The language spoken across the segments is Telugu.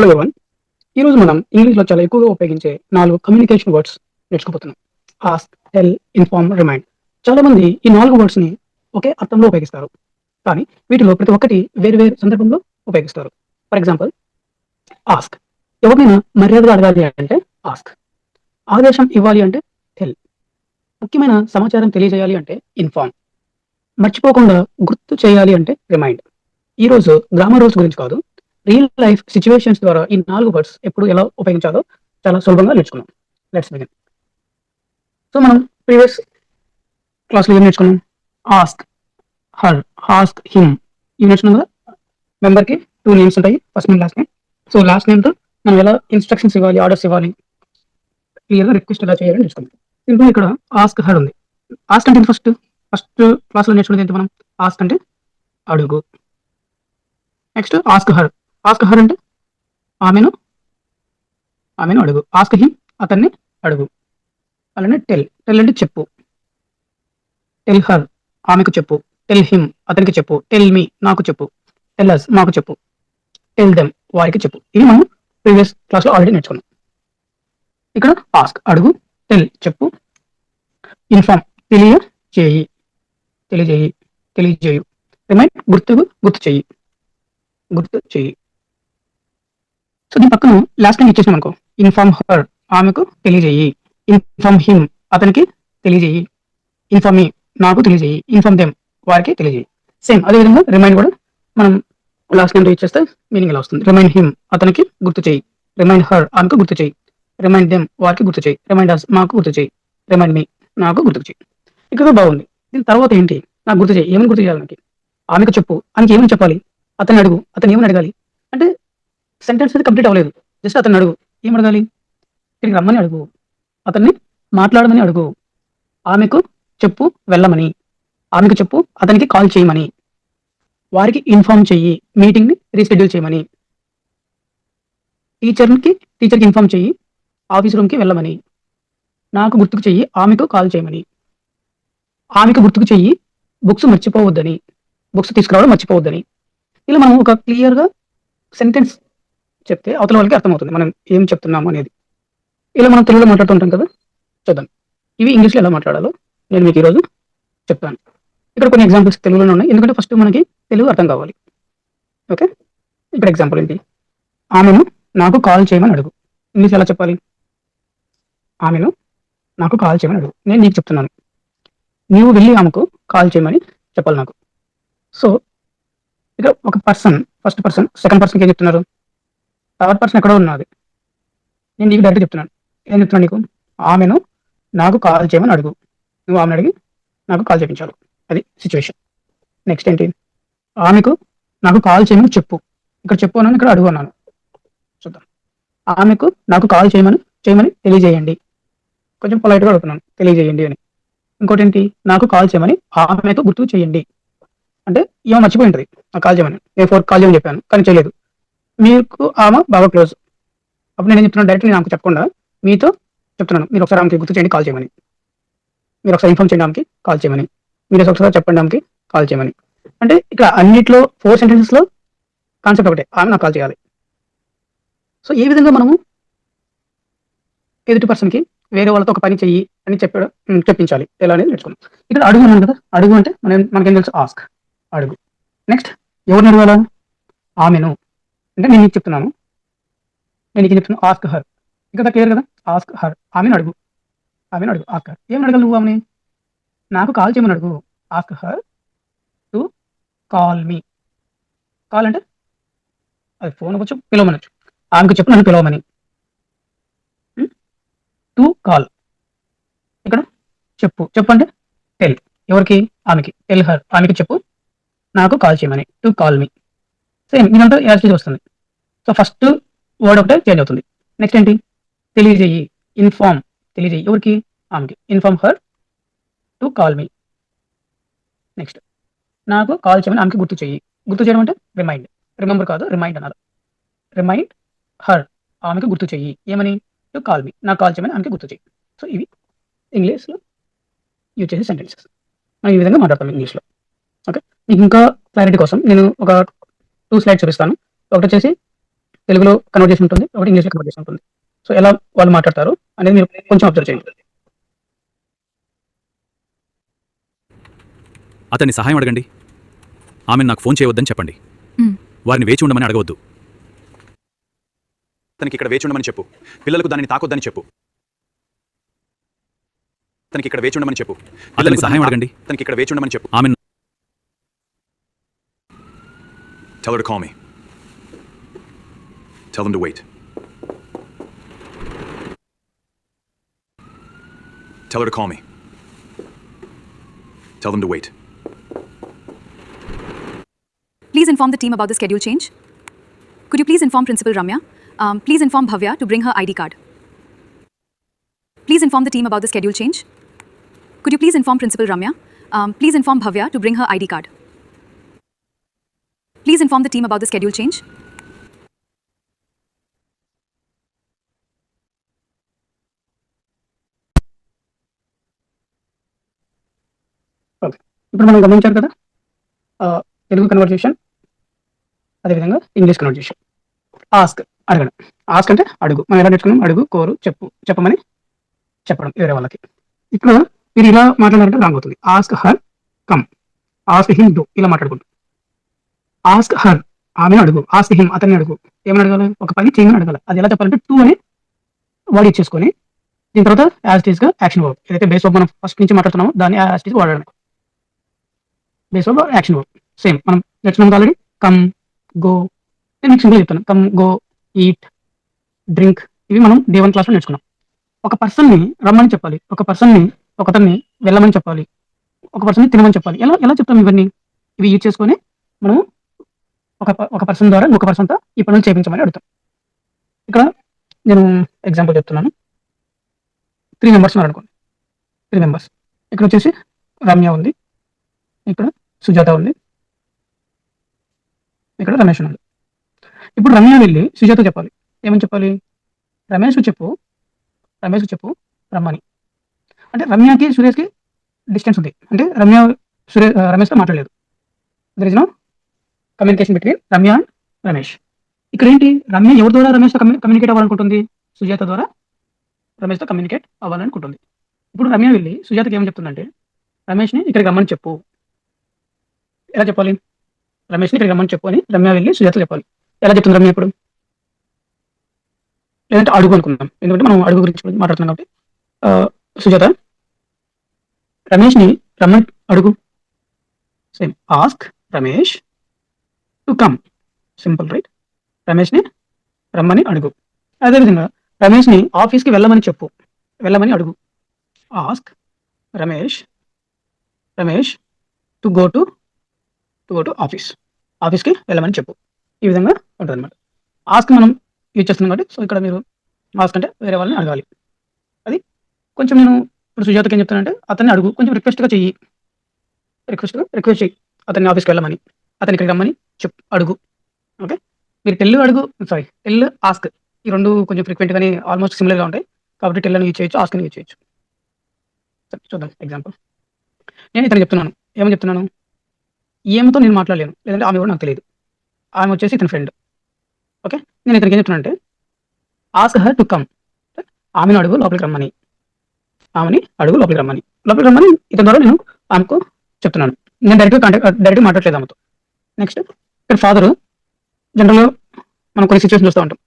Hello everyone. ఈరోజు మనం ఇంగ్లీష్లో చాలా ఎక్కువగా ఉపయోగించే 4 కమ్యూనికేషన్ వర్డ్స్ నేర్చుకోబోతున్నాం. Ask, tell, inform, remind. చాలా మంది ఈ 4 వర్డ్స్ని ఒకే అర్థంలో ఉపయోగిస్తారు, కానీ వీటిలో ప్రతి ఒక్కటి వేరు వేరు సందర్భంలో ఉపయోగిస్తారు. For example, ask. ఎవరినైనా మర్యాదగా అడగాలి అంటే ఆస్క్. ఆదేశం ఇవ్వాలి అంటే టెల్. ముఖ్యమైన సమాచారం తెలియజేయాలి అంటే ఇన్ఫార్మ్. మర్చిపోకుండా గుర్తు చేయాలి అంటే రిమైండ్. ఈరోజు గ్రామర్ రూల్స్ గురించి కాదు, రియల్ లైఫ్ సిచ్యువేషన్స్ ద్వారా ఈ 4 వర్డ్స్ ఎప్పుడు ఎలా ఉపయోగించాలో చాలా సులభంగా నేర్చుకున్నాం. Let's begin. సో మనం ప్రీవియస్ క్లాస్లో ఏం నేర్చుకున్నాం? ఆస్క్, హర్, ఆస్క్, హిమ్ ఇవి నేర్చుకున్నాం కదా. మెంబర్కి 2 నేమ్స్ ఉంటాయి, first name last name. So last నేమ్తో మనం ఎలా ఇన్స్ట్రక్షన్స్ ఇవ్వాలి, ఆర్డర్స్ ఇవ్వాలి, క్లియర్గా రిక్వెస్ట్ ఎలా చేయాలని నేర్చుకున్నాం. ఇంకా ఇక్కడ ఆస్క్ హర్ ఉంది. ఆస్క్ అంటే ఫస్ట్ క్లాస్లో నేర్చుకునేది ఏంటి మనం? ఆస్క్ అంటే అడుగు. Next ask her. Ask her అంటే ఆమెను అడుగు. ఆస్క్ హిమ్ అతన్ని అడుగు. అలానే టెల్ అంటే చెప్పు. టెల్ హర్ ఆమెకు చెప్పు. టెల్ హిమ్ అతనికి చెప్పు. టెల్ మీ నాకు చెప్పు. టెల్ అస్ మాకు చెప్పు. టెల్ దెమ్ వారికి చెప్పు. ఇది మనం ప్రీవియస్ క్లాస్లో ఆల్రెడీ నేర్చుకున్నాం. ఇక్కడ ఆస్క్ అడుగు, టెల్ చెప్పు, ఇన్ఫార్మ్ తెలియజేయు, రిమైండ్ గుర్తు చెయ్యి. సో దీని పక్కన లాస్ట్ టైం ఇచ్చేసాం అనుకో, ఇన్ఫార్మ్ హర్ ఆమెకు తెలియజేయి, ఇన్ఫార్మ్ హిమ్ అతనికి తెలియజేయి, ఇన్ఫార్మ్ మీ నాకు తెలియజేయి, ఇన్ఫార్మ్ దెమ్ వారికి తెలియజేయి. సేమ్ అదేవిధంగా రిమైండ్ కూడా మనం లాస్ట్ టైం ఇచ్చేస్తే మీనింగ్ ఇలా వస్తుంది. రిమైండ్ హిమ్ అతనికి గుర్తు చేయి, రిమైండ్ హర్ ఆమెకు గుర్తు చేయి, రిమైండ్ దెమ్ వారికి గుర్తు చేయి, రిమైండ్ అస్ మాకు గుర్తు చేయి, రిమైండ్ మీ నాకు గుర్తు చేయి. ఇక్కడ బాగుంది. దీని తర్వాత ఏంటి? నాకు గుర్తు చేయి. ఏమని గుర్తు చేయాలి? ఆమెకు చెప్పు. ఆమెకి ఏమని చెప్పాలి? అతన్ని అడుగు. అతను ఏమని అడగాలి అంటే సెంటెన్స్ అనేది కంప్లీట్ అవ్వలేదు. జస్ట్ అతన్ని అడుగు. ఏం అడగాలి? ఇక్కడికి రమ్మని అడుగు, అతన్ని మాట్లాడమని అడుగు, ఆమెకు చెప్పు వెళ్ళమని, ఆమెకు చెప్పు అతనికి కాల్ చేయమని, వారికి ఇన్ఫార్మ్ చెయ్యి మీటింగ్ని రీషెడ్యూల్ చేయమని, టీచర్కి ఇన్ఫార్మ్ చెయ్యి ఆఫీస్ రూమ్కి వెళ్ళమని, నాకు గుర్తుకు చెయ్యి ఆమెకు కాల్ చేయమని, ఆమెకు గుర్తుకు చెయ్యి బుక్స్ తీసుకురావడం మర్చిపోవద్దని. ఇలా మనం ఒక క్లియర్గా సెంటెన్స్ చెప్తే అవతల వాళ్ళకి అర్థమవుతుంది మనం ఏం చెప్తున్నాము అనేది. ఇలా మనం తెలుగులో మాట్లాడుతుంటాం కదా. చూద్దాం ఇవి ఇంగ్లీష్లో ఎలా మాట్లాడాలో నేను మీకు ఈరోజు చెప్తాను. ఇక్కడ కొన్ని ఎగ్జాంపుల్స్ తెలుగులోనే ఉన్నాయి, ఎందుకంటే ఫస్ట్ మనకి తెలుగు అర్థం కావాలి. ఓకే, ఇక్కడ ఎగ్జాంపుల్ ఏంటి? ఆమెను నాకు కాల్ చేయమని అడుగు. ఇంగ్లీష్ ఎలా చెప్పాలి? ఆమెను నాకు కాల్ చేయమని అడుగు. నేను నీకు చెప్తున్నాను, నీవు వెళ్ళి ఆమెకు కాల్ చేయమని చెప్పాలి నాకు. సో ఇక్కడ ఒక పర్సన్, ఫస్ట్ పర్సన్, సెకండ్ పర్సన్కి ఏం చెప్తున్నారు? థర్డ్ పర్సన్ ఎక్కడో ఉన్నది. నేను నీకు డైరెక్ట్ చెప్తున్నాను. ఏం చెప్తున్నాను నీకు? ఆమెను నాకు కాల్ చేయమని అడుగు. నువ్వు ఆమెను అడిగి నాకు కాల్ చేయించాలి. అది సిచ్యువేషన్. నెక్స్ట్ ఏంటి? ఆమెకు నాకు కాల్ చేయమని చెప్పు. ఇక్కడ చెప్పు అన్నాను, ఇక్కడ అడుగు అన్నాను. చూద్దాం. ఆమెకు నాకు కాల్ చేయమని తెలియజేయండి. కొంచెం పొలైట్గా అడుగుతున్నాను, తెలియజేయండి అని. ఇంకోటి ఏంటి? నాకు కాల్ చేయమని ఆమెకు గుర్తు చేయండి. అంటే ఏమో మర్చిపోయి ఉంటుంది నాకు కాల్ చేయమని. నేను 4 కాల్ చేయమని చెప్పాను కానీ చేయలేదు. మీకు ఆమె బాగా క్లోజ్. అప్పుడు నేను చెప్తున్నాను డైరెక్ట్, నాకు చెప్పకుండా మీతో చెప్తున్నాను, మీరు ఒకసారి ఆమెకి గుర్తు చేయండి కాల్ చేయమని, మీరు ఒకసారి ఇన్ఫార్మ్ చేయండి ఆమెకి కాల్ చేయమని, మీరు ఒకసారి చెప్పండి ఆమెకి కాల్ చేయమని. అంటే ఇక్కడ అన్నిట్లో 4 సెంటెన్సెస్లో కాన్సెప్ట్ ఒకటే, ఆమె నాకు కాల్ చేయాలి. సో ఈ విధంగా మనము ఎదుటి పర్సన్కి వేరే వాళ్ళతో ఒక పని చెయ్యి అని చెప్పించాలి. ఎలా అనేది నేర్చుకున్నాం. ఇక్కడ అడుగు అన్నాను కదా. అడుగు అంటే మనకేం తెలుసు? ఆస్క్, అడుగు. నెక్స్ట్ ఎవరిని అడగాల? ఆమెను. అంటే నేను నీకు చెప్తున్నాను, ఆస్క్ హర్. ఇక్కడ క్లియర్ కదా. ఆస్క్ హర్ ఆమెను అడుగు. Ask her. ఏమని అడగాలి నువ్వు ఆమెని? నాకు కాల్ చేయమని అడుగు. Ask her to call me. Call అంటే అది ఫోన్ అవ్వచ్చు, పిలవమనొచ్చు. ఆమెకు చెప్పు నన్ను పిలవమని. టు కాల్ ఇక్కడ చెప్పు అంటే టెల్. ఎవరికి? ఆమెకి. టెల్ హర్ ఆమెకి చెప్పు నాకు కాల్ చేయమని. To call me. సేమ్ ఇదంతా యాజ్ టీజ్ వస్తుంది. సో ఫస్ట్ వర్డ్ ఒకటే చేంజ్ అవుతుంది. నెక్స్ట్ ఏంటి? తెలియజేయి, ఇన్ఫార్మ్. తెలియజేయి ఎవరికి? ఆమెకి. Inform her to call me. Next నాకు కాల్ చేయమని ఆమెకి గుర్తు చేయి. గుర్తు చేయడం అంటే రిమైండ్. రిమెంబర్ కాదు, రిమైండ్ అన్నారు. రిమైండ్ హర్ ఆమెకు గుర్తు చెయ్యి. ఏమని? To call me. నాకు కాల్ చేయమని ఆమెకి గుర్తు చెయ్యి. సో ఇవి ఇంగ్లీష్లో యూజ్ చేసే సెంటెన్సెస్. మనం ఈ విధంగా మాట్లాడతాం ఇంగ్లీష్లో. ఓకే, మీకు ఇంకా క్లారిటీ కోసం నేను ఒక 2 స్లైడ్స్ చూపిస్తాను. ఒకటి వచ్చేసి తెలుగులో కన్వర్ట్ చేసి ఉంటుంది, ఒకటి ఇంగ్లీష్లో కన్వర్ట్ చేసి ఉంటుంది. సో ఎలా వాళ్ళు మాట్లాడతారు అనేది మీరు కొంచెం అబ్జర్వ్ చేయండి. అతన్ని సహాయం అడగండి. ఆమెను నాకు ఫోన్ చేయవద్దని చెప్పండి. వారిని వేచి ఉండమని అడగవద్దు. తనకి ఇక్కడ వేచి ఉండమని చెప్పు. పిల్లలకు దానిని తాకొద్దని చెప్పు. తనకి ఇక్కడ వేచి ఉండమని చెప్పు. అతన్ని సహాయం అడగండి. తనకి ఇక్కడ వేచి ఉండమని చెప్పు. ఆమెను Tell her to call me. Tell them to wait. Tell her to call me. Tell them to wait. Please inform the team about the schedule change. Could you please inform Principal Ramya? Please inform Bhavya to bring her ID card. Please inform the team about the schedule change. Could you please inform Principal Ramya? Please inform Bhavya to bring her ID card. Please inform the team about the schedule change. Okay, ఇప్పుడు మనం గమనించారు కదా, తెలుగు కన్వర్జేషన్, అదేవిధంగా ఇంగ్లీష్ కన్వర్జేషన్. ఆస్క్ అడగడం, ఆస్క్ అంటే అడుగు. మనం ఎలా నేర్చుకున్నాం? అడుగు, కోరు, చెప్పు, చెప్పమని చెప్పడం వేరే వాళ్ళకి. ఇక్కడ మీరు ఇలా మాట్లాడారంటే రాంగ్ అవుతుంది. Ask her come, ask him do, ఇలా మాట్లాడుకుంటాం. ఆస్క్ హర్ ఆమెను అడుగు, ఆస్క్ హిమ్ అతన్ని అడుగు. ఏమని అడగాలి? ఒక పని చేయమని అడగాలి. అది ఎలా చెప్పాలంటే టు అని వాడి ఇచ్చేసుకొని దీని తర్వాత యాజ్ టీజ్ గా యాక్షన్ వర్బ్, ఏదైతే బేస్ వర్బ్ మనం ఫస్ట్ నుంచి మాట్లాడుతున్నామో దాన్ని యాజ్ టీజ్ వాడడం. Base verb action verb same మనం నేర్చుకున్నాం ఆల్రెడీ. కమ్, గో, నేను మీకు సింపుల్ చెప్తాను. కమ్, గో, ఈట్, డ్రింక్, ఇవి మనం డే 1 క్లాస్లో నేర్చుకున్నాం. ఒక పర్సన్ని రమ్మని చెప్పాలి, ఒక పర్సన్ని ఒకతన్ని వెళ్ళమని చెప్పాలి, ఒక పర్సన్ని తినమని చెప్పాలి. ఎలా ఎలా చెప్తాం? ఇవన్నీ ఇవి యూజ్ చేసుకొని మనం ఒక పర్సన్ ద్వారా ఇంకొక పర్సన్తో ఈ పనులు చేయించమని అడుగుతాం. ఇక్కడ నేను ఎగ్జాంపుల్ చెప్తున్నాను. 3 మెంబర్స్ ఉన్నారు అనుకోండి. 3 మెంబర్స్. ఇక్కడ వచ్చేసి రమ్య ఉంది, ఇక్కడ సుజాత ఉంది, ఇక్కడ రమేష్ ఉన్నాడు. ఇప్పుడు రమ్య వెళ్ళి సుజాత చెప్పాలి. ఏమని చెప్పాలి? రమేష్కు చెప్పు రమ్మని. అంటే రమ్యకి సురేష్కి డిస్టెన్స్ ఉంది. అంటే రమ్య రమేష్తో మాట్లాడలేదు. There is no communication between Ramya and Ramesh. ఇక్కడ ఏంటి? రమ్య ఎవరి ద్వారా రమేష్తో కమ్యూనికేట్ అవ్వాలనుకుంటుంది? సుజాత ద్వారా రమేష్తో కమ్యూనికేట్ అవ్వాలనుకుంటుంది. ఇప్పుడు రమ్య వెళ్ళి సుజాతకి ఏమని చెప్తుందంటే, రమేష్ని ఇక్కడికి రమ్మని చెప్పు. ఎలా చెప్పాలి? రమేష్ని ఇక్కడికి రమ్మని చెప్పు అని రమ్య వెళ్ళి సుజాత చెప్పాలి. ఎలా చెప్తుంది రమ్య ఇప్పుడు? లేదంటే అడుగు అనుకుందాం, ఎందుకంటే మనం అడుగు గురించి మాట్లాడుతున్నాం కాబట్టి. సుజాత రమేష్ని రమ్మని అడుగు. Same, ask Ramesh to come. Simple, right? రమేష్ని రమ్మని అడుగు. అదేవిధంగా రమేష్ని ఆఫీస్కి వెళ్ళమని చెప్పు, వెళ్ళమని అడుగు. Ask Ramesh to go to ఆఫీస్కి వెళ్ళమని చెప్పు. ఈ విధంగా ఉంటుంది అనమాట. ఆస్క్ మనం యూజ్ చేస్తున్నాం కాబట్టి, సో ఇక్కడ మీరు ఆస్క్ అంటే వేరే వాళ్ళని అడగాలి. అది కొంచెం నేను ఇప్పుడు సుజాతకి ఏం చెప్తానంటే, అతన్ని అడుగు, కొంచెం రిక్వెస్ట్ చెయ్యి, అతన్ని ఆఫీస్కి వెళ్ళమని, అతని ఇక్కడికి రమ్మని చెప్పు, అడుగు. ఓకే, మీరు టెల్ ఆస్క్ ఈ రెండు కొంచెం ఫ్రీక్వెంట్గానే ఆల్మోస్ట్ సిమిలర్గా ఉంటాయి కాబట్టి టెల్ అని యూజ్ చేయొచ్చు, ఆస్క్ అని యూజ్ చేయొచ్చు. చూద్దాం ఎగ్జాంపుల్. నేను ఇతను చెప్తున్నాను. ఏమని చెప్తున్నాను? ఈమెతో నేను మాట్లాడలేను, లేదంటే ఆమె కూడా నాకు తెలియదు. ఆమె వచ్చేసి ఇతని ఫ్రెండ్. ఓకే, నేను ఇతనికి ఏం చెప్తున్నాను అంటే, ఆస్క్ హర్ టు కమ్, ఆమెను అడుగు లోపలికి రమ్మని, లోపలికి రమ్మని ఇతని ద్వారా నేను ఆమెకు చెప్తున్నాను. నేను డైరెక్ట్గా మాట్లాడలేదు ఆమెతో. నెక్స్ట్, ఇక్కడ ఫాదర్, జనరల్గా మనం కొన్ని సిచ్యువేషన్ చూస్తూ ఉంటాం.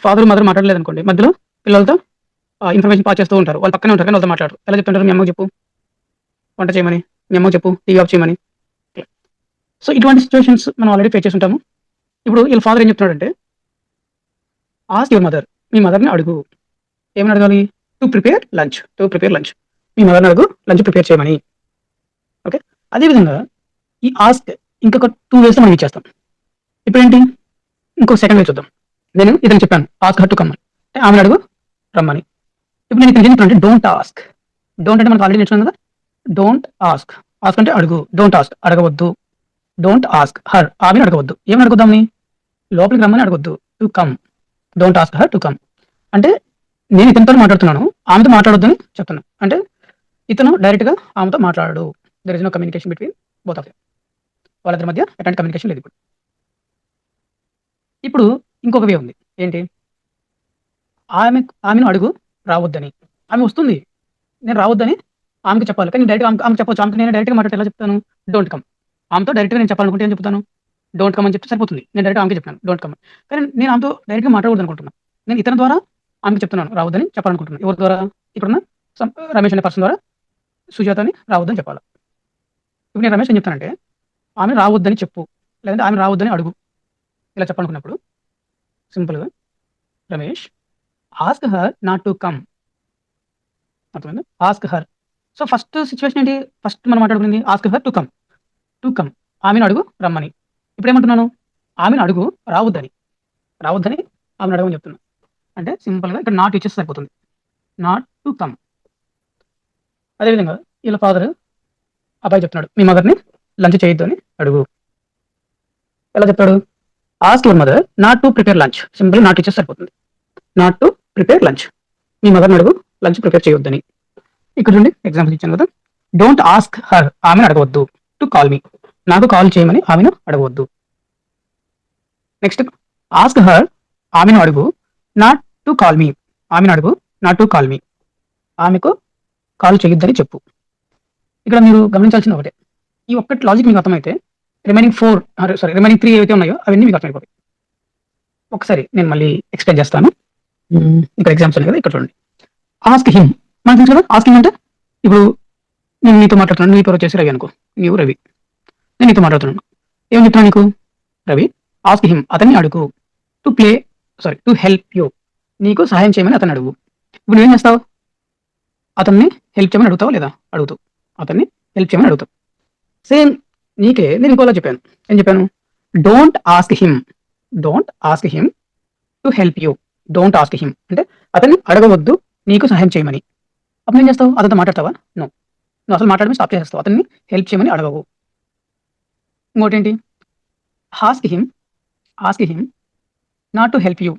ఫాదర్ మదర్ మాట్లాడలేదు అనుకోండి, మధ్యలో పిల్లలతో ఇన్ఫర్మేషన్ పాస్ చేస్తూ ఉంటారు. వాళ్ళు పక్కనే ఉంటారు కానీ వాళ్ళతో మాట్లాడరు. ఎలా చెప్తుంటారు? మీ అమ్మకు చెప్పు వంట చేయమని, మీ అమ్మకు చెప్పు టీవీ ఆఫ్ చేయమని. సో ఇటువంటి సిచ్యువేషన్స్ మనం ఆల్రెడీ ఫేస్ చేసి ఉంటాము. ఇప్పుడు వీళ్ళ ఫాదర్ ఏం చెప్తున్నాడంటే, ఆస్క్ యువర్ మదర్, మీ మదర్ని అడుగు. ఏమని అడగాలి? To prepare lunch. మీ మదర్ని అడుగు లంచ్ ప్రిపేర్ చేయమని. ఓకే, అదేవిధంగా ఈ ఆస్క్ ఇంకొక 2 వేస్లో మనం ఇచ్చేస్తాం. ఇప్పుడు ఏంటి? ఇంకో సెకండ్ వే చూద్దాం. నేను ఇతను చెప్పాను ఆస్క్ హర్ టు కమ్ అంటే ఆమెను అడుగు రమ్మని. ఇప్పుడు నేను ఇతను చెప్తున్నాను అంటే డోంట్ ఆస్క్. డోంట్ అంటే మనకు ఆల్రెడీ నేర్చుకున్నాం కదా. డోంట్ ఆస్క్ అంటే అడుగు, డోంట్ ఆస్క్ అడగవద్దు. డోంట్ ఆస్క్ హర్, ఆమెను అడగవద్దు. ఏమని అడుగుదామని? లోపలికి రమ్మని అడగొద్దు. To come. Don't ask her to come అంటే నేను ఇతనితో మాట్లాడుతున్నాను, ఆమెతో మాట్లాడొద్దు అని చెప్తున్నాను. అంటే ఇతను డైరెక్ట్గా ఆమెతో మాట్లాడు. There is no communication between both of them. వాళ్ళిద్దరి మధ్య ఎట్లాంటి కమ్యూనికేషన్ లేదు. ఇప్పుడు ఇంకొక వే ఉంది. ఏంటి? ఆమెను అడుగు రావద్దని. ఆమె వస్తుంది. నేను రావద్దని ఆమెకు చెప్పాలి. కానీ డైరెక్ట్‌గా ఆమెకు చెప్పొచ్చు. ఆమెకు నేను డైరెక్ట్‌గా మాట్లాడితే ఎలా చెప్తాను? Don't come. ఆమెతో డైరెక్ట్‌గా నేను చెప్పాలనుకుంటే ఏం చెప్తాను? డోంట్ కమ్ అని చెప్తే సరిపోతుంది. నేను డైరెక్ట్‌గా ఆమెకే చెప్పాను. Don't come. కానీ నేను ఆమెతో డైరెక్ట్‌గా మాట్లాడకూడదనుకుంటున్నా. నేను ఇతని ద్వారా ఆమెకు చెప్తున్నాను రావద్దని చెప్పాలనుకుంటున్నాను. ఎవరి ద్వారా? ఇక్కడున్న రమేష్ అనే పర్సన్ ద్వారా సుజాతని రావద్దని చెప్పాలి. ఇప్పుడు నేను రమేష్ ఏం చెప్తానంటే, ఆమె రావద్దని చెప్పు. లేదంటే ఆమె రావద్దని అడుగు. ఇలా చెప్పాలనుకున్నప్పుడు సింపుల్‌గా Ramesh ask her not to come. అర్థమైందా? Ask her. So, first situation ఏంటి? ఫస్ట్ మనం మాట్లాడుకున్నది ask her to come. To come. ఆమెను అడుగు రమ్మని. ఇప్పుడేమంటున్నాను? ఆమెను అడుగు రావద్దని. రావద్దని ఆమెను అడగమని చెప్తున్నా. అంటే సింపుల్‌గా ఇక్కడ నాట్ ఇచ్చేస్తే సరిపోతుంది. Not to come. అదేవిధంగా వీళ్ళ ఫాదర్ అబ్బాయి చెప్తున్నాడు. మీ మదర్‌ని లంచ్ చేయొద్దు అని అడుగు. ఎలా చెప్తాడు? Ask your mother not to prepare lunch. సింపుల్‌గా నాట్ ఇచ్చేస్తే సరిపోతుంది. Not to prepare lunch. మీ మదర్‌ని అడుగు లంచ్ ప్రిపేర్ చేయొద్దని. ఇక్కడ చూడండి ఎగ్జాంపుల్ ఇచ్చాను కదా. Don't ask her. ఆమెను అడగవద్దు. To call me. నాకు కాల్ చేయమని ఆమెను అడగవద్దు. Next ask her. ఆమెను అడుగు నాట్ టు కాల్ మీ. ఆమెను అడుగు నాట్ టు కాల్ మీ. ఆమెకు కాల్ చేయొద్దని చెప్పు. ఇక్కడ మీరు గమనించాల్సింది ఒకటే. ఈ ఒక్కటి లాజిక్ మీకు అర్థమైతే రిమైనింగ్ 3 ఏవైతే ఉన్నాయో అవన్నీ మీకు అర్థమైపోతాయి. ఒకసారి నేను మళ్ళీ ఎక్స్‌ప్లెయిన్ చేస్తాను. ఇక్కడ ఎగ్జామ్స్ ఉన్నాయి కదా, ఇక్కడ చూడండి. Ask him. మనకు తెలుసు కదా ఆస్క్ హిమ్ అంటే, ఇప్పుడు నేను నీతో మాట్లాడుతున్నాను. నీ పేరు వచ్చేసి రవి అనుకో. నీవు రవి. నేను నీతో మాట్లాడుతున్నాను. ఏం చెప్తున్నాను నీకు? Ravi ask him. అతన్ని అడుగు. To help you. నీకు సహాయం చేయమని అతన్ని అడుగు. ఇప్పుడు నువ్వేం చేస్తావు? అతన్ని హెల్ప్ చేయమని అడుగుతావా లేదా? అడుగుతావు. అతన్ని హెల్ప్ చేయమని అడుగుతావు. సేమ్ నీకే నేను ఇంకోలా చెప్పాను. ఏం చెప్పాను? Don't ask him. Don't ask him to help you. Don't ask him అంటే అతన్ని అడగవద్దు నీకు సహాయం చేయమని. అప్పుడు ఏం చేస్తావు? అతనితో మాట్లాడతావా? నో. నువ్వు అసలు మాట్లాడమే స్టాప్ చేసేస్తావు. అతన్ని హెల్ప్ చేయమని అడగవు. ఇంకోటి ఏంటి? Ask him not to help you.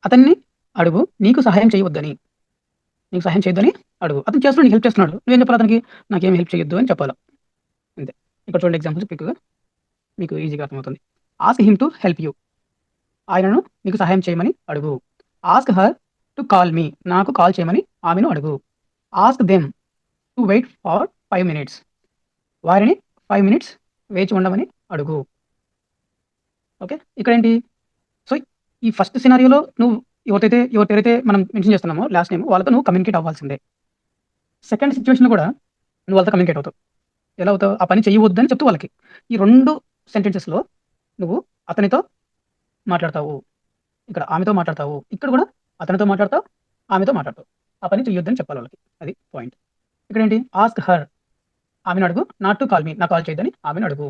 అతన్ని అడుగు నీకు సహాయం చేయవద్దని. నీకు సహాయం చేయొద్దని అడుగు. అతను చేస్తున్నాడు, నీకు హెల్ప్ చేస్తున్నాడు. నువ్వేం చెప్పాలి అతనికి? నాకేం హెల్ప్ చేయొద్దు అని చెప్పాలి. అంతే. ఇక్కడ చూడండి ఎగ్జాంపుల్స్ క్విక్‌గా మీకు ఈజీగా అర్థమవుతుంది. Ask him to help you. ఆయనను నీకు సహాయం చేయమని అడుగు. Ask her to call me. నాకు కాల్ చేయమని ఆమెను అడుగు. Ask them to wait for 5 minutes. వారిని 5 మినిట్స్ వేచి ఉండమని అడుగు. ఓకే. ఇక్కడేంటి? సో, ఈ ఫస్ట్ సినారియోలో నువ్వు ఎవరి పేరైతే మనం మెన్షన్ చేస్తున్నామో లాస్ట్ నేమ్ వాళ్ళతో నువ్వు కమ్యూనికేట్ అవ్వాల్సిందే. సెకండ్ సిట్యుయేషన్‌లో కూడా నువ్వు వాళ్ళతో కమ్యూనికేట్ అవుతావు. ఎలా అవుతావు? ఆ పని చేయవద్దని చెప్తూ వాళ్ళకి. ఈ 2 సెంటెన్సెస్‌లో నువ్వు అతనితో మాట్లాడతావు. ఇక్కడ ఆమెతో మాట్లాడతావు. ఇక్కడ కూడా అతనితో మాట్లాడతావు, ఆమెతో మాట్లాడతావు. ఆ పని చెయ్యొద్దని చెప్పాలి వాళ్ళకి. అది పాయింట్. ఇక్కడేంటి? Ask her. ఆమెను అడుగు. Not to call me. నాకు కాల్ చేయొద్దని ఆమెను అడుగు.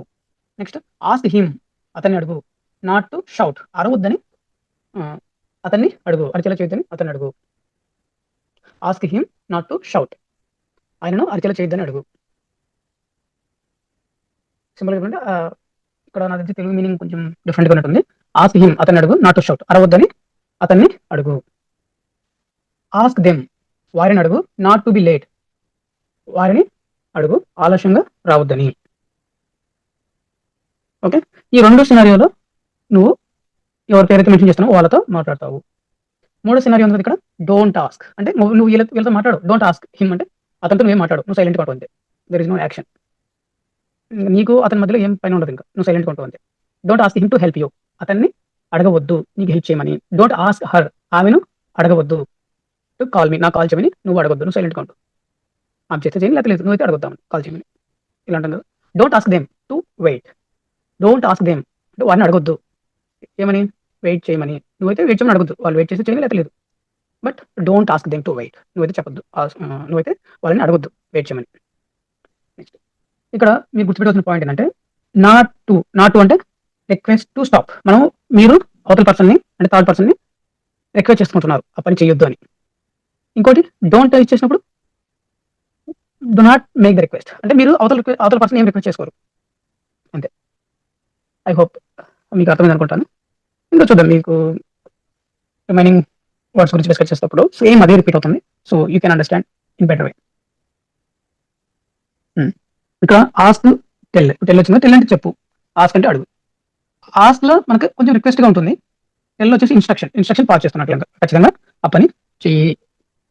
Next ask him. అతన్ని అడుగు. Not to shout. అరవద్దని అతన్ని అడుగు. అరిచేలా చేయొద్దని అతన్ని అడుగు. Ask him not to shout. ఆయనను అరిచేలా చేయొద్దని అడుగు. సింపుల్‌గా చెప్పాలంటే ఇక్కడ నాకు తెలిసి తెలుగు మీనింగ్ కొంచెం డిఫరెంట్‌గా ఉన్నట్టుంది. Ask him. అతన్ని అడుగు. Not to shout. అరవద్దని అతన్ని అడుగు. Ask them. వారిని అడుగు. Not to be late. వారిని అడుగు ఆలస్యంగా రావద్దని. ఓకే. ఈ 2 సినారియోలో నువ్వు ఎవరి పేరైతే మెన్షన్ చేస్తున్నావో వాళ్ళతో మాట్లాడతావు. మూడో సినారియో ఉంది ఇక్కడ. Don't ask. అంటే నువ్వు వీళ్ళతో మాట్లాడు. డోంట్ ఆస్క్ హిమ్ అంటే అతనితో నువ్వేం మాట్లాడు. నువ్వు సైలెంట్‌గా ఉంటావు అంతే. There is no action. నీకు అతని మధ్యలో ఏం పని ఉండదు ఇంకా. నువ్వు సైలెంట్‌గా ఉంటావు అంతే. Don't ask him to help you. అతన్ని అడగవద్దు నీకు హెల్ప్ చేయమని. Don't ask her. ఆమెను అడగవద్దు. To call me. నాకు కాల్ చేయమని నువ్వు అడగొద్దు. నువ్వు సైలెంట్‌గా ఉండు. ఆమె చేస్తే చేయని లేకపోతే లేదు. నువ్వైతే అడగొద్దామని కాల్ చేయమని. ఇలా అంటాం కదా. Don't ask them to wait. Don't ask them అంటే వారిని అడగొద్దు. ఏమని? వెయిట్ చేయమని. నువ్వైతే వెయిట్ చేయమని అడగొద్దు. వాళ్ళు వెయిట్ చేస్తే చేయని లేకపోతే లేదు. But don't ask them to wait. నువ్వైతే చెప్పొద్దు. నువ్వైతే వాళ్ళని అడగొద్దు వెయిట్ చేయమని. నెక్స్ట్ ఇక్కడ మీరు గుర్తుపెట్టుకోవాల్సిన పాయింట్ ఏంటంటే నాట్ టు అంటే రిక్వెస్ట్ టు స్టాప్. మీరు అవతల పర్సన్‌ని అంటే థర్డ్ పర్సన్‌ని రిక్వెస్ట్ చేసుకుంటున్నారు ఆ పని చేయొద్దు అని. ఇంకోటి డోంట్ ఇచ్చేసినప్పుడు do not make the request. అంటే మీరు అవతల పర్సన్ ఏం రిక్వెస్ట్ చేసుకోరు. అంతే. ఐ హోప్ మీకు అర్థమైంది అనుకుంటాను. ఇంకా చూద్దాం మీకు రిమైనింగ్ వర్డ్స్ గురించి డిస్కస్ చేసేటప్పుడు సేమ్ అదే రిపీట్ అవుతుంది. So you can understand in better way. ఇక్కడ ఆస్క్ టెల్. టెల్ వచ్చింది. టెల్ అంటే చెప్పు. ఆస్క్ అంటే అడుగు. ఆస్క్‌లో మనకు కొంచెం రిక్వెస్ట్‌గా ఉంటుంది. టెల్ వచ్చేసి ఇన్స్ట్రక్షన్ పాస్ చేస్తున్నట్లు ఖచ్చితంగా ఆ పని చెయ్యి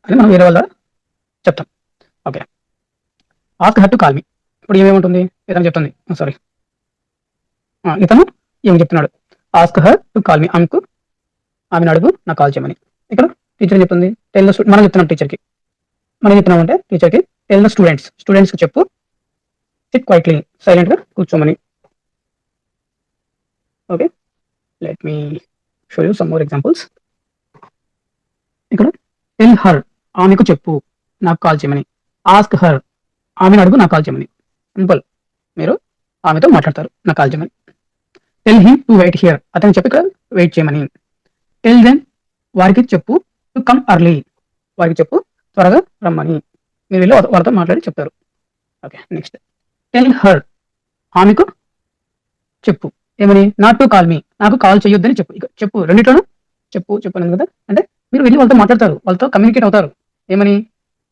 అని మనం వేరే వాళ్ళ చెప్తాం. Okay, ask her to call మీ. ఇప్పుడు ఏమేముంటుంది, ఇతను చెప్తుంది, సారీ ఇతను ఏమి చెప్తున్నాడు, ఆస్క్ హర్ టు కాల్ మీ, ఆమెను అడుగు నాకు కాల్ చేయమని. ఇక్కడ టీచర్ చెప్తుంది, టెల్ ద మనం చెప్తున్నాం టీచర్కి, మనం చెప్తున్నామంటే టీచర్కి టెల్ ద స్టూడెంట్స్కి చెప్పు, సిట్ క్వైట్లీ, సైలెంట్గా కూర్చోమని. Okay, let me show you some more examples. ఇక్కడ టెల్ హర్, ఆమెకు చెప్పు నాకు కాల్ చేయమని. ఆస్క్ హర్, ఆమెను అడుగు నాకు కాల్ చేయమని. సింపుల్, మీరు ఆమెతో మాట్లాడతారు నాకు కాల్ చేయమని. Tell him to wait here, అతను చెప్పి ఇక్కడ వెయిట్ చేయమని. టెల్ దెమ్, వారికి చెప్పు టు కమ్ అర్లీ, వారికి చెప్పు త్వరగా రమ్మని. మీరు వెళ్ళి వాళ్ళతో మాట్లాడి చెప్తారు. ఓకే, నెక్స్ట్ టెల్ హర్, ఆమెకు చెప్పు ఏమని, నాట్ టు కాల్ మీ, నాకు కాల్ చేయొద్దని చెప్పు. ఇక చెప్పు, రెండిట్లోనూ చెప్పాను కదా, అంటే మీరు వెళ్ళి వాళ్ళతో మాట్లాడతారు, వాళ్ళతో కమ్యూనికేట్ అవుతారు. ఏమని,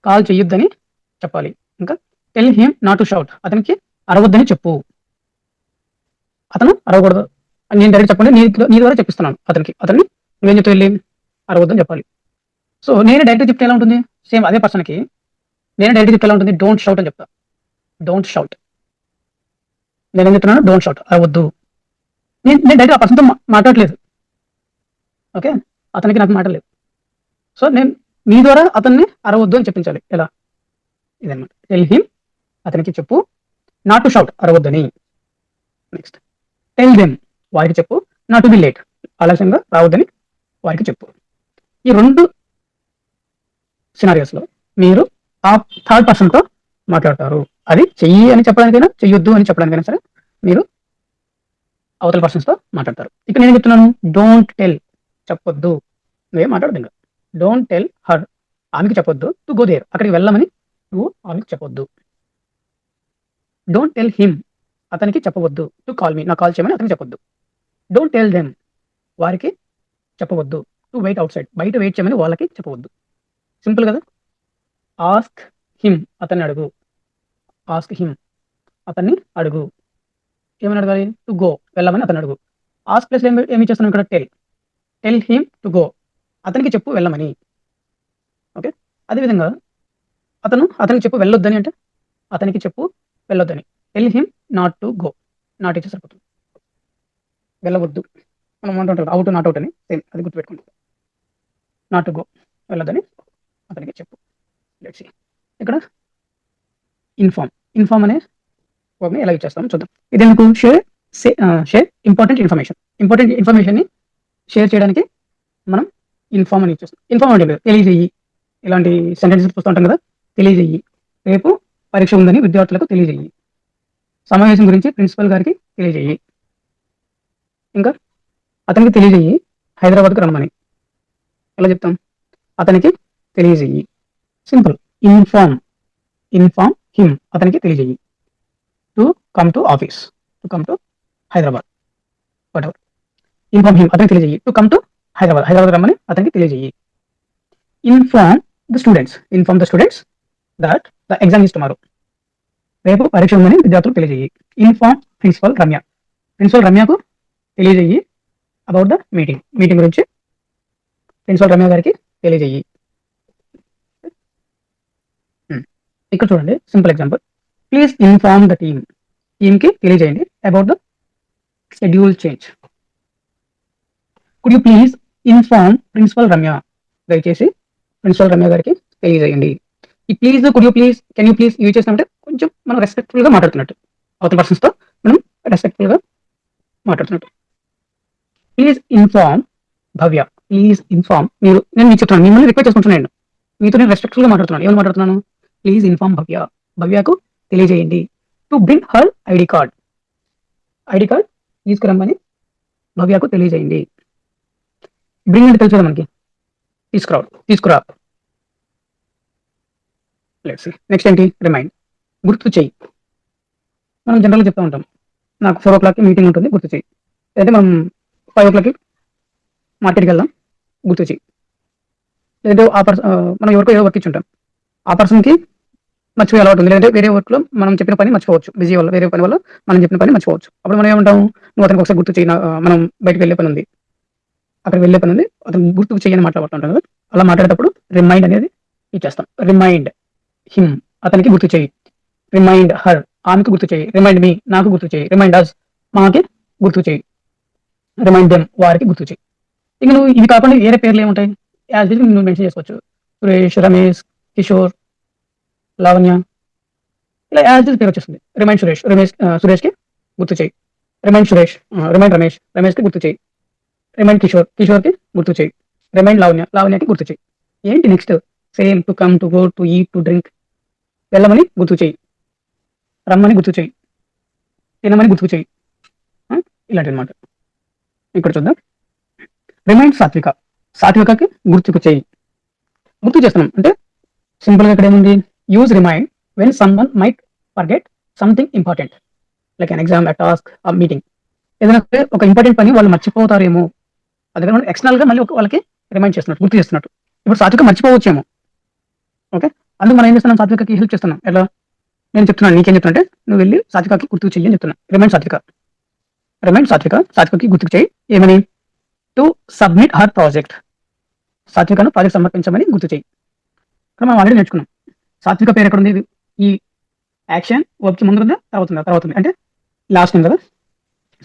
కాల్ చేయొద్దని చెప్పాలి. ఇంకా tell him not to shout, అతనికి అరవద్దని చెప్పు. అతను అరవకూడదు అని నేను డైరెక్ట్ చెప్పండి, నీ ద్వారా చెప్పిస్తున్నాను అతన్ని నువ్వేం చెప్తావు, వెళ్ళి అరవద్దని చెప్పాలి. సో నేను డైరెక్ట్ చెప్తే ఎలా ఉంటుంది, సేమ్ అదే పర్సన్కి నేను డైరెక్ట్ చెప్తే ఎలా ఉంటుంది, డోంట్ షౌట్ అని చెప్తా. డోంట్ షౌట్, నేనేం చెప్తున్నాను, డోంట్ షౌట్, అరవద్దు. నేను డైరెక్ట్ ఆ పర్సన్తో మాట్లాడలేదు. ఓకే, అతనికి నాకు మాట్లాడలేదు. సో నేను మీ ద్వారా అతన్ని అరవద్దు అని చెప్పించాలి. ఎలా, ఇదన్నమాట. టెల్ హిమ్, అతనికి చెప్పు, నాట్ టు షౌట్, అరవద్దని. నెక్స్ట్ టెల్ దెమ్, వారికి చెప్పు, నాట్ టు బి లేట్, ఆలస్యంగా రావద్దని వారికి చెప్పు. ఈ రెండు సినారియోస్లో మీరు ఆ థర్డ్ పర్సన్తో మాట్లాడతారు. అది చెయ్యి అని చెప్పడానికైనా, చెయ్యొద్దు అని చెప్పడానికైనా సరే మీరు అవతల పర్సన్స్తో మాట్లాడతారు. ఇక్కడ నేను చెప్తున్నాను, డోంట్ టెల్, చెప్పొద్దు, నువ్వేం మాట్లాడదు. ఇంకా డోంట్ టెల్ హర్, ఆమెకి చెప్పొద్దు, టు గో దేర్, అక్కడికి వెళ్ళమని నువ్వు ఆమెకి చెప్పొద్దు. డోంట్ టెల్ హిమ్, అతనికి చెప్పవద్దు, టు కాల్ మీ, నాకు కాల్ చేయమని అతనికి చెప్పొద్దు. డోంట్ టెల్ దెమ్, వారికి చెప్పవద్దు, టు వెయిట్ అవుట్ సైడ్, బయట వెయిట్ చేయమని వాళ్ళకి చెప్పవద్దు. సింపుల్ కదా. ఆస్క్ హిమ్, అతన్ని అడుగు. ఆస్క్ హిమ్, అతన్ని అడుగు. ఏమని అడగాలి, టు గో, వెళ్ళమని అతను అడుగు. ఆస్క్ ప్లస్ ఏమి చేస్తున్నాం ఇక్కడ, టెల్ హిమ్ టు గో, అతనికి చెప్పు వెళ్ళమని. ఓకే, అదేవిధంగా అతనికి చెప్పు వెళ్ళొద్దని అంటే అతనికి చెప్పు వెళ్ళొద్దని. Tell him not to go, not ఇచ్చే సరిపోతుంది, వెళ్ళవద్దు. మనం అంటుంటాం అవుట్ నాట్ అవుట్ అని, సేమ్ అది గుర్తుపెట్టుకుంటాం. నాట్ టు గో, వెళ్ళొద్దని అతనికి చెప్పు. లెట్స్ సీ ఇక్కడ ఇన్ఫార్మ్ అనే వర్బ్ని ఎలా యూజ్ చేస్తామో చూద్దాం. ఇది ఎందుకు, షేర్ ఇంపార్టెంట్ ఇన్ఫర్మేషన్ని షేర్ చేయడానికి మనం ఇన్ఫార్మ్ అని యూజ్ చేస్తాం. ఇన్ఫార్మ్ అంటే తెలియజేయి, ఇలాంటి సెంటెన్సెస్ చూస్తూ ఉంటాం కదా. తెలియజేయి, రేపు పరీక్ష ఉందని విద్యార్థులకు తెలియజేయి. సమావేశం గురించి ప్రిన్సిపల్ గారికి తెలియజేయి. ఇంకా అతనికి తెలియజేయి హైదరాబాద్కు రమ్మని. ఎలా చెప్తాం, అతనికి తెలియజేయి. సింపుల్, ఇన్ఫార్మ్ హిమ్, అతనికి తెలియజేయి. To come to office, to come to Hyderabad, whatever. Inform him, అతనికి తెలియజేయి. టు కమ్ టు హైదరాబాద్ రమ్మని అతనికి తెలియజేయి. Inform the students that the exam is tomorrow, రేపు పరీక్ష ఉందని విద్యార్థులకు తెలియజేయి. ఇన్ఫార్మ్ ప్రిన్సిపల్ రమ్యకు తెలియజేయి అబౌట్ ద మీటింగ్ గురించి ప్రిన్సిపల్ రమ్య గారికి తెలియజేయి. ఇక్కడ చూడండి, simple example. Please inform the టీమ్కి తెలియజేయండి about the schedule change. Could you please inform principal Ramya, దయచేసి ప్రిన్సిపల్ రమ్య గారికి తెలియజేయండి. ఈ please, could you please, can you please use చేసినట్టే కొంచెం మనం రెస్పెక్ట్ఫుల్గా మాట్లాడుతున్నట్టు, అవతల పర్సన్స్తో మనం రెస్పెక్ట్ఫుల్గా మాట్లాడుతున్నట్టు. ప్లీజ్ ఇన్ఫార్మ్ భవ్య, నేను మీకు చెప్తున్నాను, మిమ్మల్ని రిక్వెస్ట్ చేసుకుంటున్నాను, మీతో నేను రెస్పెక్ట్ఫుల్గా మాట్లాడుతున్నాను. ఏమని మాట్లాడుతున్నాను, ప్లీజ్ ఇన్ఫార్మ్ భవ్యకు తెలియజేయండి. To bring her ID card తీసుకురమ్మని భవ్యకు తెలియజేయండి. బ్రింగ్ అంటే తెలుసు కదా మనకి, తీసుకురా. నెక్స్ట్ ఏంటి, రిమైండ్, గుర్తు చెయ్యి. మనం జనరల్గా చెప్తూ ఉంటాం, నాకు 4 o'clock మీటింగ్ ఉంటుంది, గుర్తు చెయ్యి. అయితే మనం 5 o'clock మార్కెట్కి వెళ్దాం, గుర్తు చెయ్యి. లేదంటే మనం ఎవరికో ఏదో వర్క్ ఇచ్చి ఉంటాం, ఆ పర్సన్కి మర్చిపోయే అలవాటు ఉంది. లేదంటే వేరే వర్క్లో మనం చెప్పిన పని మర్చిపోవచ్చు, బిజీ వల్ల, వేరే పని వల్ల మనం చెప్పిన పని మర్చిపోవచ్చు. అప్పుడు మనం ఏమంటాం, నువ్వు అతనికి ఒకసారి గుర్తు చెయ్యి, మనం బయటకు వెళ్ళే పని ఉంది, అక్కడ వెళ్ళే పని ఉంది, అతను గుర్తుకు చేయని మాట్లాడుతుంటాం కదా, అలా మాట్లాడేటప్పుడు రిమైండ్ అనేది ఇచ్చేస్తాం. రిమైండ్ హిమ్, అతనికి గుర్తు చేయి. రిమైండ్ హర్, ఆమెకు గుర్తు చేయి. రిమైండ్ మీ, నాకు గుర్తు చేయి. రిమైండ్ అస్, మాకి గుర్తు చేయి. రిమైండ్ దెమ్, వారికి గుర్తు చేయి. ఇక నువ్వు ఇవి కాకుండా వేరే పేర్లు ఏముంటాయి, యాజ్ ఇట్ ఈజ్ నువ్వు మెన్షన్ చేసుకోవచ్చు. సురేష్, రమేష్, కిషోర్, లావణ్య, ఇలా యాజ్ ఇట్ ఈజ్ పేరు వచ్చేస్తుంది. రిమైండ్ సురేష్, సురేష్కి గుర్తు చేయి. రిమైండ్ సురేష్, రిమైండ్ రమేష్, రమేష్కి గుర్తు చేయి. రిమైండ్ కిషోర్, కిషోర్కి గుర్తు చేయి. రిమైండ్ లావణ్య, లావణ్యకి గుర్తు చేయి. ఏంటి next? Same, to come, to go, to eat, to drink. వెళ్ళమని గుర్తు చేయి, రమ్మని గుర్తు చేయి, తినమని గుర్తు చేయి. ఇలాంటివి అనమాట. ఇక్కడ చూద్దాం. రిమైండ్ సాత్విక, సాత్వికకి గుర్తుకు చేయి. గుర్తు చేస్తున్నాం అంటే సింపుల్గా ఇక్కడ ఏముంది, use remind when someone might forget something important, like an exam, a task, a meeting. ఏదైనా ఒక ఇంపార్టెంట్ పని వాళ్ళు మర్చిపోతారేమో, అదే ఎక్స్టర్నల్ గా మళ్ళీ వాళ్ళకి రిమైండ్ చేస్తున్నట్టు, గుర్తు చేస్తున్నట్టు. ఇప్పుడు సాత్విక మర్చిపోవచ్చేమో, ఓకే, అందుకు మనం ఏం చేస్తున్నాం, సాత్వికకి హెల్ప్ చేస్తున్నాం. ఎలా? నేను చెప్తున్నాను, నీకేం చెప్తున్నా అంటే నువ్వు వెళ్ళి సాత్వికకి గుర్తుకు చెయ్యి అని చెప్తున్నా. రిమైండ్ సాత్విక, రిమైండ్ సాత్విక, సాత్వికకి గుర్తుకు చేయి. ఏమని? టు సబ్మిట్ హర్ ప్రాజెక్ట్, సాత్వికను ప్రాజెక్ట్ సమర్పించమని గుర్తు చేయి. ఇక్కడ మనం ఆల్రెడీ నేర్చుకున్నాం. సాత్విక పేరు ఎక్కడ ఉంది? ఈ యాక్షన్ వర్క్కి ముందు ఉందా, తర్వాత ఉందా? తర్వాత ఉంది, అంటే లాస్ట్ నేమ్ కదా,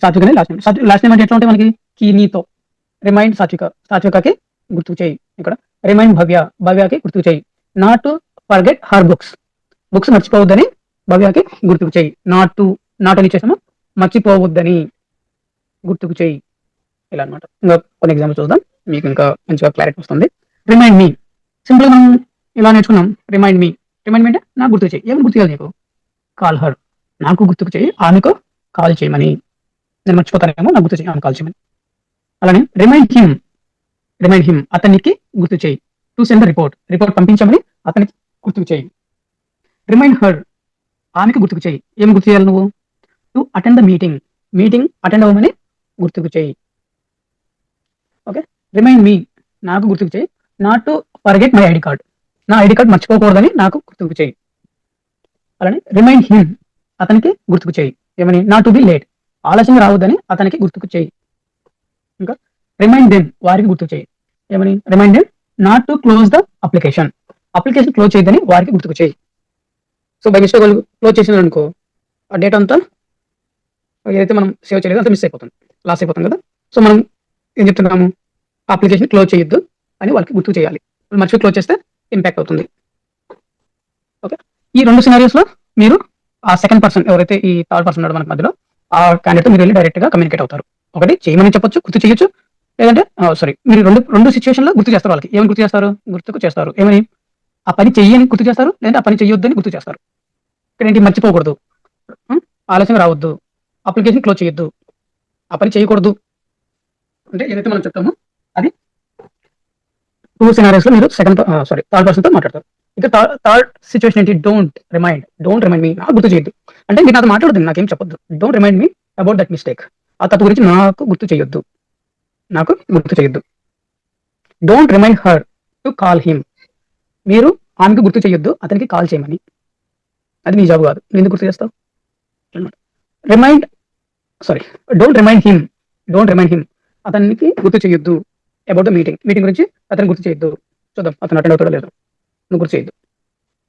సాత్వికనే లాస్ట్ నేమ్. లాస్ట్ నేమ్ అంటే ఎట్లా ఉంటాయి మనకి? కీనీతో. రిమైండ్ సాత్విక, సాత్వికకి గుర్తుకు చేయి. ఇక్కడ రిమైండ్ భవ్య, భవ్యకి గుర్తుకు చేయి. Not to forget her books, books మర్చిపోవద్దని భవ్యకి గుర్తుకు చేయి. నాట్ అని చేసాము, మర్చిపోవద్దని గుర్తుకు చేయి. ఇలా అనమాట. ఇంకా కొన్ని ఎగ్జాంపుల్ చూద్దాం, మీకు ఇంకా మంచిగా క్లారిటీ వస్తుంది. రిమైండ్ మీ, సింపుల్ మనం ఇలా నేర్చుకున్నాం. రిమైండ్ మీ, రిమైండ్ మీ అంటే నాకు గుర్తుకు చేయి. ఏమి గుర్తు చేయాలి నీకు? కాల్ హర్, నాకు గుర్తుకు చేయి, ఆమెకు కాల్ చేయమని. నేను మర్చిపోతానేమో, నాకు గుర్తు చేయి, ఆమె కాల్ చేయమని. అలానే రిమైండ్ హిమ్, అతనికి గుర్తు చేయి. టు సెండ్ రిపోర్ట్, రిపోర్ట్ పంపించమని అతనికి గుర్తుకు చేయి. రిమైండ్ హర్, ఆమెకు గుర్తుకు చేయి. ఏమి గుర్తు చేయాలి నువ్వు? To attend the meeting attend అవ్వమని గుర్తుకు చేయి. ఓకే. రిమైండ్ మీ, నాకు గుర్తుకు చేయి. Not to forget my ID card, నా ఐడి కార్డ్ మర్చిపోకూడదని నాకు గుర్తుకు చేయి. అలానే రిమైండ్ హిమ్, అతనికి గుర్తుకు చేయి. ఏమని? నాట్ టు బి లేట్, ఆలస్యంగా రావద్దని అతనికి గుర్తుకు చేయి. ఇంకా రిమైండ్ దెమ్, వారికి గుర్తు చేయి. ఏమని? Remind them not to close the application close చేయొద్దని వారికి గుర్తుకు చేయి. సో బై మిస్టేక్ వాళ్ళు క్లోజ్ చేసినారు అనుకో, ఆ డేటా అంతా ఏదైతే మనం సేవ్ చేయలేదో అంతా మిస్ అయిపోతుంది, లాస్ అయిపోతుంది కదా. సో మనం ఏం చెప్తున్నాము? అప్లికేషన్ క్లోజ్ చేయొద్దు అని వాళ్ళకి గుర్తు చేయాలి. మర్చిపోయి క్లోజ్ చేస్తే ఇంపాక్ట్ అవుతుంది. ఓకే. ఈ రెండు సినారియోస్లో మీరు ఆ సెకండ్ పర్సన్, ఎవరైతే ఈ థర్డ్ పర్సన్ ఉన్నాడు మనకి మధ్యలో, ఆ క్యాండిడేట్ మీరు వెళ్ళి డైరెక్ట్ గా కమ్యూనికేట్ అవుతారు. ఒకటి చేయమని చెప్పొచ్చు, గుర్తు చేయొచ్చు. లేదంటే మీరు రెండు సిచ్యువేషన్ లో గుర్తు చేస్తారు. వాళ్ళకి ఏమని గుర్తు చేస్తారు? గుర్తుకు చేస్తారు. ఏమని? ఆ పని చెయ్యని గుర్తు చేస్తారు, లేదంటే ఆ పని చెయ్యొద్దని గుర్తు చేస్తారు. ఇక్కడ ఏంటి? మర్చిపోకూడదు, ఆలస్యంగా రావద్దు, అప్లికేషన్ క్లోజ్ చేయొద్దు, ఆ పని చేయకూడదు అంటే ఏదైతే మనం చెప్తామో అది టూ సినారియోస్ లో మీరు థర్డ్ పర్సన్ తో మాట్లాడతారు. ఇక థర్డ్ సిచ్యువేషన్ ఏంటి? డోంట్ రిమైండ్ మీ, నాకు గుర్తు చేయొద్దు అంటే మీరు నాతో మాట్లాడదు, నాకేం చెప్పొద్దు. Don't remind me about that mistake, ఆ తప్పు గురించి నాకు గుర్తు చేయొద్దు. Don't remind her to call him, మీరు ఆమెకు గుర్తు చేయొద్దు అతనికి కాల్ చేయమని. అది నీ జాబ్ కాదు, నువ్వు ఎందుకు గుర్తు చేస్తావు? డోంట్ రిమైండ్ హిమ్, అతనికి గుర్తు చేయొద్దు అబౌట్ ద మీటింగ్ గురించి అతనికి గుర్తు చేయొద్దు. చూద్దాం అతను అటెండ్ అవుతాడో లేదో, నువ్వు గుర్తు చేయొద్దు.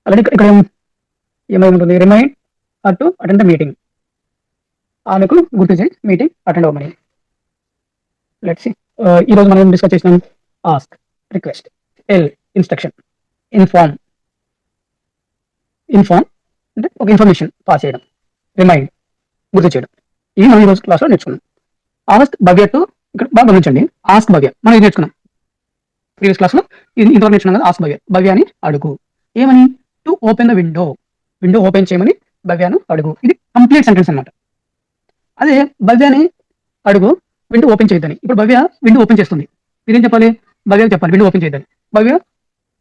అలానే ఇక్కడ ఏమేముంటుంది? Remind her to attend the meeting, ఆమెకు గుర్తు చేయి మీటింగ్ అటెండ్ అవ్వమని. లెట్స్ సీ, ఈ రోజు మనం డిస్కస్ చేసినాం. Ask, request, tell, instruction, inform అంటే ఒక ఇన్ఫర్మేషన్ పాస్ చేయడం, రిమైండ్ గుర్తు చేయడం. ఇవి మనం ఈ రోజు క్లాస్లో నేర్చుకున్నాం. ఆస్క్ భవ్య టు, ఇక్కడ బాగా గమనించండి, ఆస్క్ భవ్య మనం ఇది నేర్చుకున్నాం ప్రీవియస్ క్లాస్లో. ఇంతవరకు నేర్చుకున్నాం కదా. ఆస్క్ భవ్యాని అడుగు. ఏమని? To open the window open చేయమని భవ్యాను అడుగు. ఇది కంప్లీట్ సెంటెన్స్ అన్నమాట. అదే భవ్యాని అడుగు, విండో ఓపెన్ చేయొద్దని. ఇప్పుడు భవ్య విండో ఓపెన్ చేస్తుంది, మీరేం చెప్పాలి? భవ్యకి చెప్పాలి విండో ఓపెన్ చేయొద్దని. భవ్య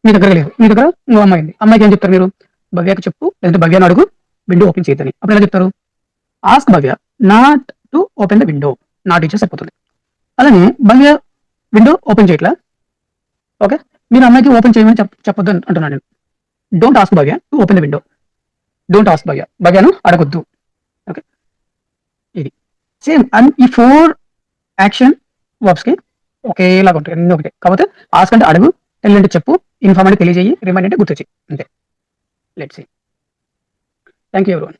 మీ దగ్గర లేదు, మీ దగ్గర ఇంకో అమ్మాయి ఉంది. అమ్మాయికి ఏం చెప్తారు మీరు? భవ్యకి చెప్పు, లేదంటే భవ్యాన్ని అడుగు విండో ఓపెన్ చేయొద్దని. అప్పుడు ఎలా చెప్తారు? Ask Bhavya not to open the window, not ఇచ్చేసి అయిపోతుంది. అలానే భవ్య విండో ఓపెన్ చేయట్లా, ఓకే, మీరు అమ్మాయికి ఓపెన్ చేయమని చెప్పొద్దు అంటున్నాను నేను. Don't ask Bhavya to open the window, don't ask భవ్యను అడగొద్దు. ఓకే, ఇది సేమ్. అండ్ ఈ 4 యాక్షన్ వర్బ్స్ కి ఒకేలాగా ఉంటాయి, అన్నీ ఒకటే. కాకపోతే ఆస్క్ అంటే అడుగు, టెల్ అంటే చెప్పు, ఇన్ఫార్మ్ అంటే తెలియజేయి, రిమైండ్ అంటే గుర్తు చెయ్యి, అంతే. Let's see. Thank you everyone.